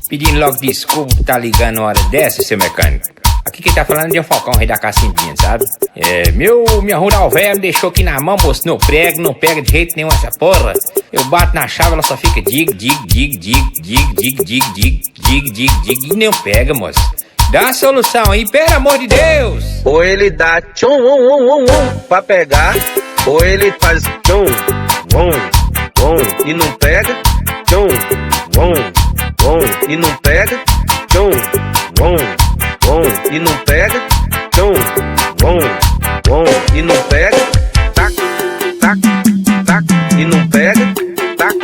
Pedindo logo desculpa por tá ligando uma hora dessa, seu mecânico. Aqui quem tá falando é o Falcão, rei da cacimbinha, sabe? Minha rural velha me deixou aqui na mão, moço. Não prego, não pega de jeito nenhum essa porra. Eu bato na chave, ela só fica dig, e não pega, moço. Dá uma solução aí, pelo amor de Deus. Ou ele dá tchum, pra pegar, ou ele faz tchum, e não pega, tchum, e não pega, tchum, e não pega, tchum, e não pega, tac, e não pega, tac,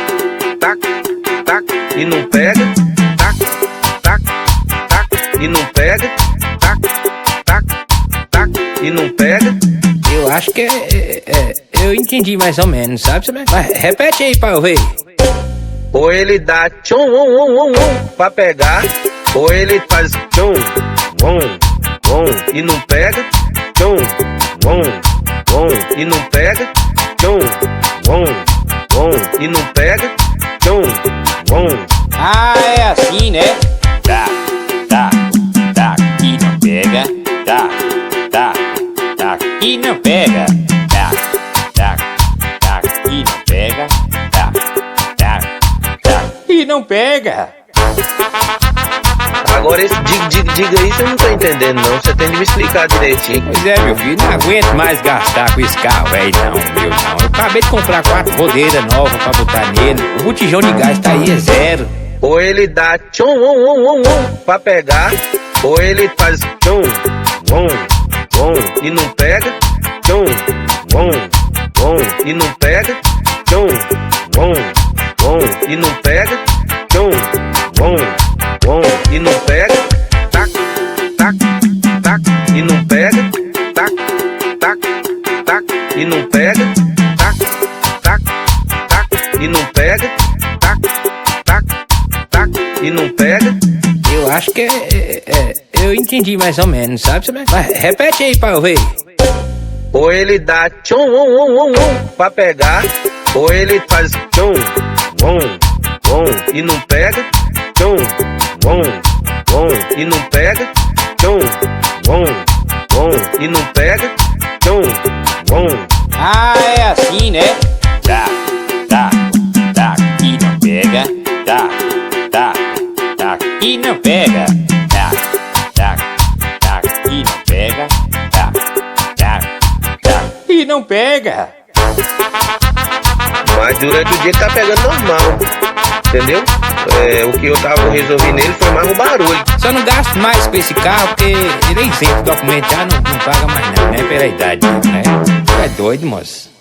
e não pega, tac, e não pega, tac, e não pega. Eu acho que eu entendi mais ou menos, sabe? Vai, repete aí pra eu ver. Ou ele dá tchum, pra pegar, ou ele faz tchum, e não pega, tchum, e não pega, tchum, e não pega, tchum. Ah, é assim, né? Tá, e não pega, tá, e não pega, tá, e não pega, tá, e não pega. Agora esse diga aí você não tá entendendo não, você tem de me explicar direitinho. Pois é, meu filho, não aguento mais gastar com esse carro, velho, não. Eu acabei de comprar 4 rodeiras novas pra botar nele. O botijão de gás tá aí, é 0. Ou ele dá tchum, pra pegar, ou ele faz tchum, e não pega, tchum, e não pega, tchum, e não pega, tchum, e não pega, tac, e não pega, tac, e não pega, tac, e não pega, tac, e não pega. Eu acho que eu entendi mais ou menos, sabe? Vai, repete aí pra eu ver. Ou ele dá tchum, pra pegar, ou ele faz tchum, e não pega, tchum, e não pega, tchum, e não pega, tchum. Ah, é assim, né? Tá, e não pega, tá, e não pega, tá, e não pega, tá, e não pega. Mas durante o dia tá pegando normal, entendeu? O que eu tava resolvendo nele foi mais o barulho. Só não gasto mais com esse carro porque ele é isento, o documento já não paga mais não, né? Pela idade, né? Tu é doido, moço.